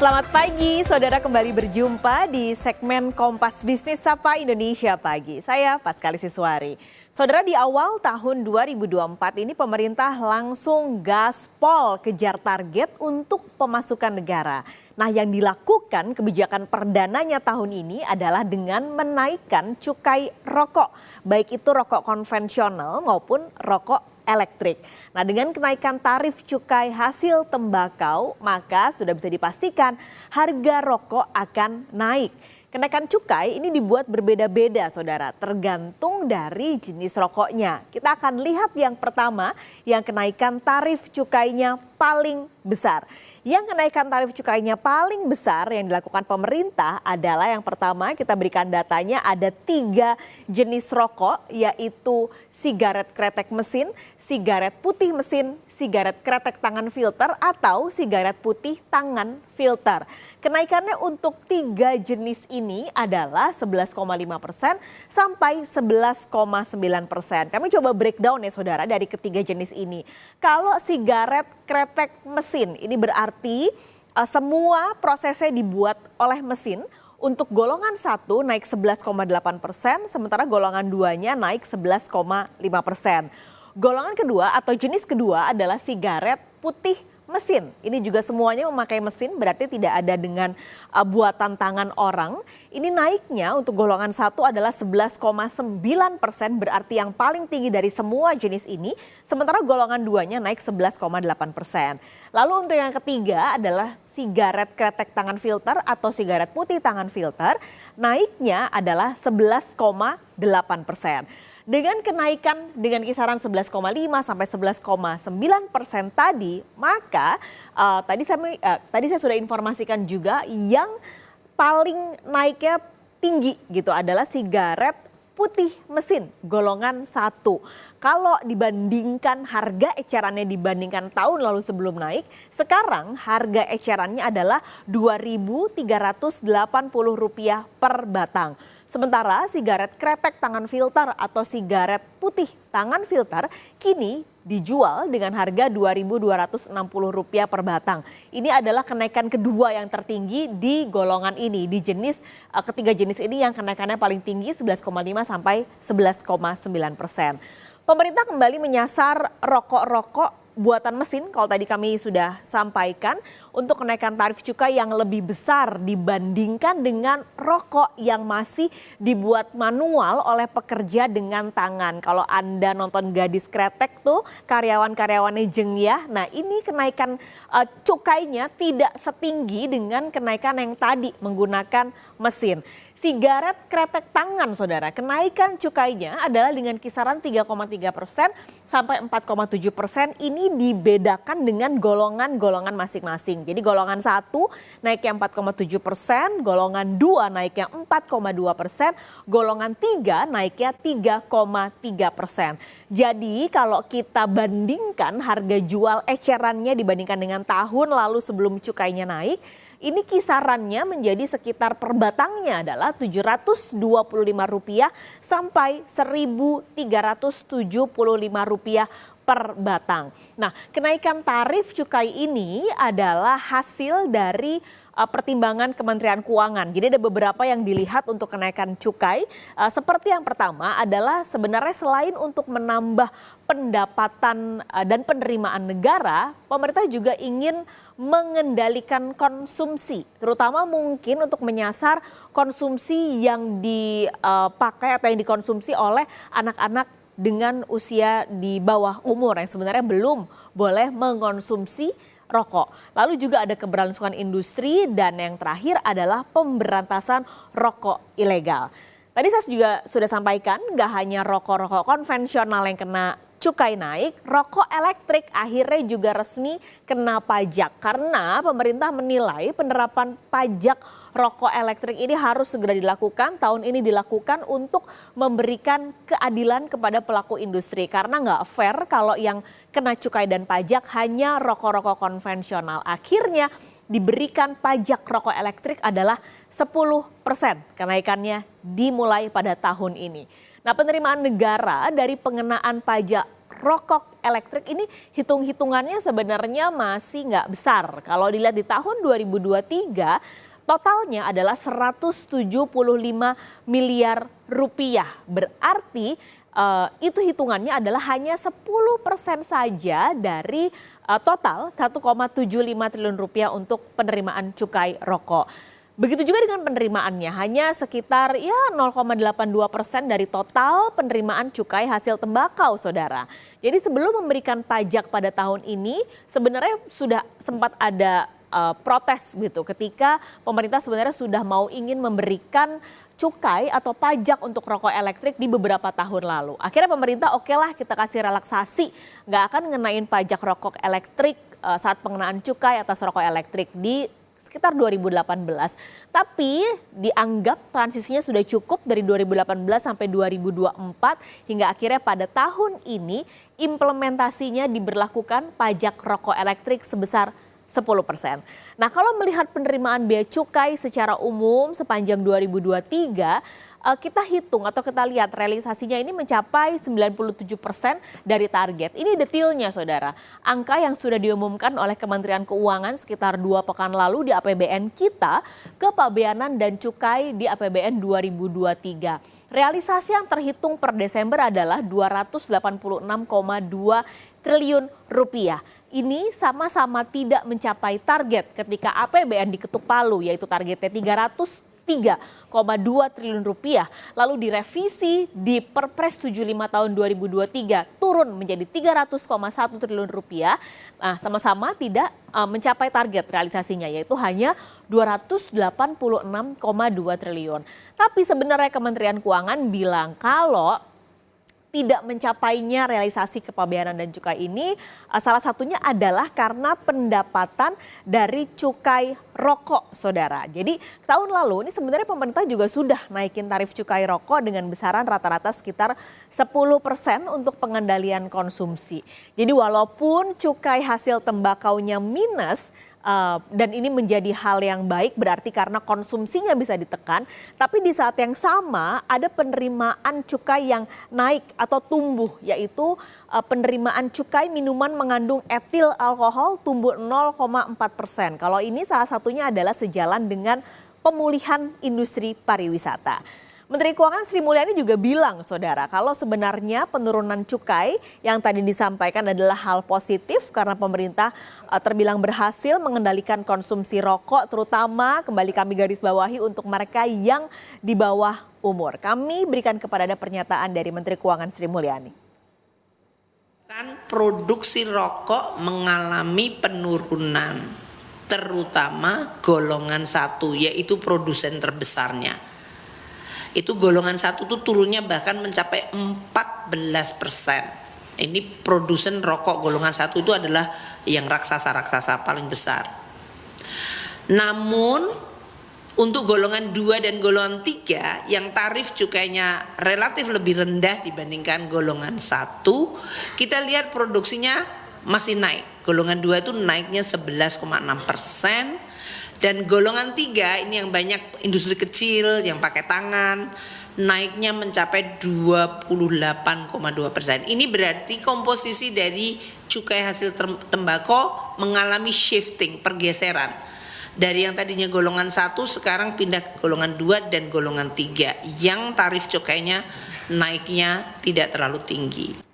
Selamat pagi, saudara, kembali berjumpa di segmen Kompas Bisnis Sapa Indonesia Pagi. Saya Paskali Siswari. Saudara, di awal tahun 2024 ini pemerintah langsung gaspol kejar target untuk pemasukan negara. Nah, yang dilakukan kebijakan perdananya tahun ini adalah dengan menaikkan cukai rokok, baik itu rokok konvensional maupun rokok elektrik. Nah, dengan kenaikan tarif cukai hasil tembakau, maka sudah bisa dipastikan harga rokok akan naik. Kenaikan cukai ini dibuat berbeda-beda, saudara, tergantung dari jenis rokoknya. Kita akan lihat yang pertama, yang kenaikan tarif cukainya paling besar. Yang kenaikan tarif cukainya paling besar yang dilakukan pemerintah adalah yang pertama, kita berikan datanya, ada 3 jenis rokok, yaitu sigaret kretek mesin, sigaret putih mesin, sigaret kretek tangan filter, atau sigaret putih tangan filter. Kenaikannya untuk 3 jenis ini adalah 11,5% sampai 11,9%. Kami coba breakdown ya, saudara, dari ketiga jenis ini. Kalau sigaret kretek mesin, ini berarti semua prosesnya dibuat oleh mesin. Untuk golongan 1 naik 11,8%, sementara golongan 2-nya naik 11,5%. Golongan kedua atau jenis kedua adalah sigaret putih mesin. Ini juga semuanya memakai mesin, berarti tidak ada dengan buatan tangan orang. Ini naiknya untuk golongan 1 adalah 11,9%, berarti yang paling tinggi dari semua jenis ini. Sementara golongan 2-nya naik 11,8%. Lalu untuk yang ketiga adalah sigaret kretek tangan filter atau sigaret putih tangan filter. Naiknya adalah 11,8%. Dengan kenaikan dengan kisaran 11,5 sampai 11,9% tadi, maka tadi saya sudah informasikan juga yang paling naiknya tinggi gitu adalah sigaret putih mesin golongan 1. Kalau dibandingkan harga ecerannya dibandingkan tahun lalu sebelum naik, sekarang harga ecerannya adalah Rp2.380 per batang. Sementara sigaret kretek tangan filter atau sigaret putih tangan filter kini dijual dengan harga Rp2.260 per batang. Ini adalah kenaikan kedua yang tertinggi di golongan ini. Di jenis ketiga jenis ini yang kenaikannya paling tinggi 11,5 sampai 11,9%. Pemerintah kembali menyasar rokok-rokok buatan mesin, kalau tadi kami sudah sampaikan, untuk kenaikan tarif cukai yang lebih besar dibandingkan dengan rokok yang masih dibuat manual oleh pekerja dengan tangan. Kalau Anda nonton Gadis Kretek tuh, karyawan-karyawannya jengyah. Nah, ini kenaikan cukainya tidak setinggi dengan kenaikan yang tadi menggunakan mesin. Sigaret kretek tangan, saudara, kenaikan cukainya adalah dengan kisaran 3,3% sampai 4,7%. Ini dibedakan dengan golongan-golongan masing-masing. Jadi golongan 1 naiknya 4,7%, golongan 2 naiknya 4,2%, golongan 3 naiknya 3,3%. Jadi kalau kita bandingkan harga jual ecerannya dibandingkan dengan tahun lalu sebelum cukainya naik, ini kisarannya menjadi sekitar per batangnya adalah Rp725 sampai Rp1.375 per batang. Nah, kenaikan tarif cukai ini adalah hasil dari pertimbangan Kementerian Keuangan. Jadi ada beberapa yang dilihat untuk kenaikan cukai. Seperti yang pertama adalah sebenarnya selain untuk menambah pendapatan dan penerimaan negara, pemerintah juga ingin mengendalikan konsumsi, terutama mungkin untuk menyasar konsumsi yang dipakai atau yang dikonsumsi oleh anak-anak dengan usia di bawah umur yang sebenarnya belum boleh mengonsumsi rokok. Lalu juga ada keberlangsungan industri dan yang terakhir adalah pemberantasan rokok ilegal. Tadi saya juga sudah sampaikan gak hanya rokok-rokok konvensional yang kena cukai naik, rokok elektrik akhirnya juga resmi kena pajak karena pemerintah menilai penerapan pajak rokok elektrik ini harus segera dilakukan. Tahun ini dilakukan untuk memberikan keadilan kepada pelaku industri karena nggak fair kalau yang kena cukai dan pajak hanya rokok-rokok konvensional. Akhirnya diberikan pajak rokok elektrik adalah 10%. Kenaikannya dimulai pada tahun ini. Nah, penerimaan negara dari pengenaan pajak rokok elektrik ini hitung-hitungannya sebenarnya masih nggak besar. Kalau dilihat di tahun 2023 totalnya adalah 175 miliar rupiah. Berarti itu hitungannya adalah hanya 10% saja dari total 1,75 triliun rupiah untuk penerimaan cukai rokok. Begitu juga dengan penerimaannya, hanya sekitar 0,82% dari total penerimaan cukai hasil tembakau, saudara. Jadi sebelum memberikan pajak pada tahun ini, sebenarnya sudah sempat ada protes gitu ketika pemerintah sebenarnya sudah ingin memberikan cukai atau pajak untuk rokok elektrik di beberapa tahun lalu. Akhirnya pemerintah oke lah kita kasih relaksasi, nggak akan ngenain pajak rokok elektrik saat pengenaan cukai atas rokok elektrik di sekitar 2018. Tapi dianggap transisinya sudah cukup dari 2018 sampai 2024 hingga akhirnya pada tahun ini implementasinya diberlakukan pajak rokok elektrik sebesar 10%. Nah, kalau melihat penerimaan bea cukai secara umum sepanjang 2023, kita hitung atau kita lihat realisasinya ini mencapai 97% dari target. Ini detailnya, saudara. Angka yang sudah diumumkan oleh Kementerian Keuangan sekitar 2 pekan lalu di APBN kita, kepabeanan dan cukai di APBN 2023. Realisasi yang terhitung per Desember adalah 286,2 triliun rupiah. Ini sama-sama tidak mencapai target ketika APBN diketuk palu, yaitu targetnya 303,2 triliun rupiah. Lalu direvisi di Perpres 75 tahun 2023 turun menjadi 300,1 triliun rupiah. Nah, sama-sama tidak mencapai target realisasinya, yaitu hanya 286,2 triliun. Tapi sebenarnya Kementerian Keuangan bilang kalau tidak mencapainya realisasi kepabeanan dan cukai ini salah satunya adalah karena pendapatan dari cukai rokok, saudara. Jadi tahun lalu ini sebenarnya pemerintah juga sudah naikin tarif cukai rokok dengan besaran rata-rata sekitar 10% untuk pengendalian konsumsi. Jadi walaupun cukai hasil tembakaunya minus, dan ini menjadi hal yang baik berarti karena konsumsinya bisa ditekan, tapi di saat yang sama ada penerimaan cukai yang naik atau tumbuh, yaitu penerimaan cukai minuman mengandung etil alkohol tumbuh 0,4%. Kalau ini salah satunya adalah sejalan dengan pemulihan industri pariwisata. Menteri Keuangan Sri Mulyani juga bilang, saudara, kalau sebenarnya penurunan cukai yang tadi disampaikan adalah hal positif karena pemerintah terbilang berhasil mengendalikan konsumsi rokok, terutama kembali kami garis bawahi untuk mereka yang di bawah umur. Kami berikan kepada Anda pernyataan dari Menteri Keuangan Sri Mulyani. Produksi rokok mengalami penurunan, terutama golongan 1, yaitu produsen terbesarnya. Itu golongan 1 tuh turunnya bahkan mencapai 14%. Ini produsen rokok golongan 1 itu adalah yang raksasa paling besar. Namun untuk golongan 2 dan golongan 3 yang tarif cukainya relatif lebih rendah dibandingkan golongan 1, kita lihat produksinya masih naik. Golongan 2 itu naiknya 11,6%. Dan golongan 3 ini yang banyak industri kecil yang pakai tangan, naiknya mencapai 28,2%. Ini berarti komposisi dari cukai hasil tembakau mengalami shifting, pergeseran. Dari yang tadinya golongan 1 sekarang pindah ke golongan 2 dan golongan 3 yang tarif cukainya naiknya tidak terlalu tinggi.